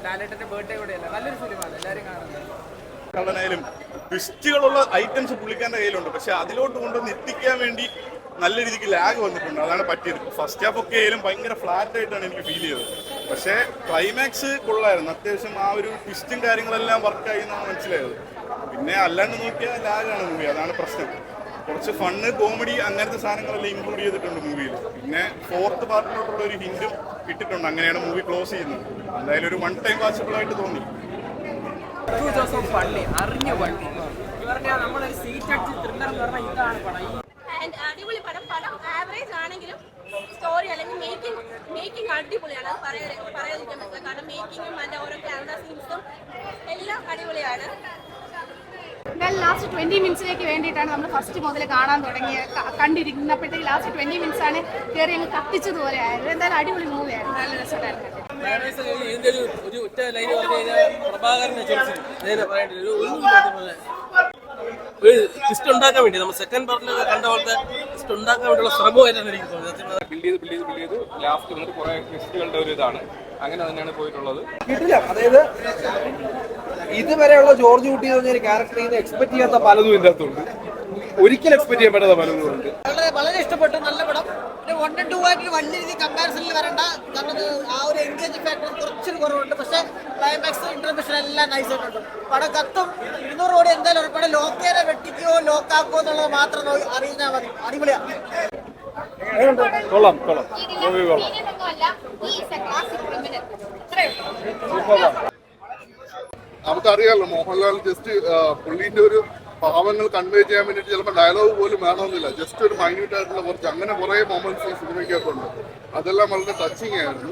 ലാലേട്ടന്റെ ബർത്ത്ഡേ കൂടെയല്ല, നല്ലൊരു ഫിലിമാണ്, എല്ലാവരും കാണുന്നത്. കള്ളനായാലും ട്വിസ്റ്റുകളുള്ള ഐറ്റംസ് പുള്ളിക്കാരൻ്റെ കയ്യിലുണ്ട്, പക്ഷെ അതിലോട്ട് കൊണ്ടുവന്ന് എത്തിക്കാൻ വേണ്ടി നല്ല രീതിക്ക് ലാഗ് വന്നിട്ടുണ്ട്. അതാണ് പറ്റിയത്. ഫസ്റ്റ് ഹാഫ് ഒക്കെ ആയാലും ഭയങ്കര ഫ്ലാറ്റ് ആയിട്ടാണ് എനിക്ക് ഫീൽ ചെയ്തത്. പക്ഷേ ക്ലൈമാക്സ് കൊള്ളായിരുന്നു. അത്യാവശ്യം ആ ഒരു ട്വിസ്റ്റും കാര്യങ്ങളെല്ലാം വർക്കായി എന്നാണ് മനസ്സിലായത്. പിന്നെ അല്ലാണ്ട് നോക്കിയാൽ ലാഗാണ് മൂവി, അതാണ് പ്രശ്നം. കുറച്ച് ഫണ്ണ്, കോമഡി അങ്ങനത്തെ സാധനങ്ങളെല്ലാം ഇൻക്ലൂഡ് ചെയ്തിട്ടുണ്ട് മൂവിയിൽ. പിന്നെ ഫോർത്ത് പാർട്ടിലോട്ടുള്ള ഒരു ഹിന്റും ഇട്ടിട്ടുണ്ട്. അങ്ങനെയാണ് മൂവി ക്ലോസ് ചെയ്യുന്നത്. എന്തായാലും ഒരു വൺ ടൈം വാച്ചബിൾ ആയിട്ട് തോന്നി. പള്ളി അറിഞ്ഞു പള്ളി പറഞ്ഞാൽ നമ്മളൊരു സീറ്റ് അടിച്ച് ത്രില്ലർ എന്ന് പറഞ്ഞാൽ ഇതാണ് പടം. അടിപൊളി പടം. പടം ആവറേജ് ആണെങ്കിലും സ്റ്റോറി അല്ലെങ്കിൽ മേക്കിംഗ് അടിപൊളിയാണ്. പറയാതിരിക്കാൻ പറ്റില്ല. കാരണം മേക്കിങ്ങും അതിന്റെ ഓരോ ക്യാമറ സീൻസും എല്ലാം അടിപൊളിയാണ്. എന്നാൽ ലാസ്റ്റ് 20 മിനിറ്റ്സിലേക്ക് വേണ്ടിയിട്ടാണ് നമ്മൾ ഫസ്റ്റ് മുതൽ കാണാൻ തുടങ്ങിയത്. കണ്ടിരിക്കുന്നപ്പോഴത്തേക്ക് ലാസ്റ്റ് 20 മിനിറ്റ്സ് ആണ് കയറി അങ്ങ് കത്തിച്ചതുപോലെ ആയിരുന്നു. എന്തായാലും അടിപൊളി മൂവിയായിരുന്നു, നല്ല രസമായിരുന്നു. ഒരു ഒറ്റ ലൈൻ പറഞ്ഞു കഴിഞ്ഞാൽ പ്രഭാകരനെ ഒരു ട്വിസ്റ്റ് ഉണ്ടാക്കാൻ വേണ്ടി നമ്മൾ സെക്കൻഡ് പാർട്ടിലൊക്കെ കണ്ട പോലത്തെ ട്വിസ്റ്റ് ഉണ്ടാക്കാൻ വേണ്ടിയുള്ള ശ്രമമായിട്ടാണ് എനിക്ക് തോന്നുന്നത്. ബിൽഡ് ചെയ്ത് ലാസ്റ്റ് വന്നിട്ട് കുറെ ട്വിസ്റ്റുകളുടെ ഒരു ഇതാണ്. അങ്ങനെ തന്നെയാണ് പോയിട്ടുള്ളത്. കിട്ടില്ല. അതായത് ഇതുവരെയുള്ള ജോർജ് കുട്ടി എന്ന് പറഞ്ഞൊരു ക്യാരക്ടറിൽ നിന്ന് എക്സ്പെക്ട് ചെയ്യാത്ത പലതും ഇതിൻ്റെ അകത്തുണ്ട്. ഒരിക്കലും എക്സ്പെക്ട് ചെയ്യാൻ പറ്റാത്ത പലതും ഉണ്ട്. വളരെ ഇഷ്ടപ്പെട്ടു. നല്ല പടം. 1 and 2 ആയിട്ട് വലിയ രീതിയിൽ കമ്പാരിസണിൽ വരണ്ട. കാരണം ആ ഒരു എൻഗേജ് ഫാക്ടർ കുറച്ചൊരു കുറവുണ്ട്. പക്ഷേ ക്ലൈമാക്സ്, ഇന്റർമിഷൻ എല്ലാം നൈസ് ആയിട്ടുണ്ട്. പടം കത്തും. 200 കോടി എന്തായാലും ഉറപ്പാണ്. ലോക്കേരെ വെട്ടിക്കോ ലോക്കാക്കോ എന്നുള്ളത് മാത്രം അറിഞ്ഞാൽ മതി. അടിപൊളിയാണ്. കൊള്ളാം. നമുക്കറിയാലോ മോഹൻലാൽ ജസ്റ്റ് പുള്ളിന്റെ ഒരു ഭാവങ്ങൾ കൺവേ ചെയ്യാൻ വേണ്ടിയിട്ട് ചിലപ്പോൾ ഡയലോഗ് പോലും വേണമെന്നില്ല. ജസ്റ്റ് ഒരു മൈന്യൂട്ട് ആയിട്ടുള്ള കുറച്ച് അങ്ങനെ കുറേ മൊമെന്റ്സ് ഈ സിനിമയ്ക്കകത്തുണ്ട്. അതെല്ലാം വളരെ ടച്ചിങ് ആയിരുന്നു.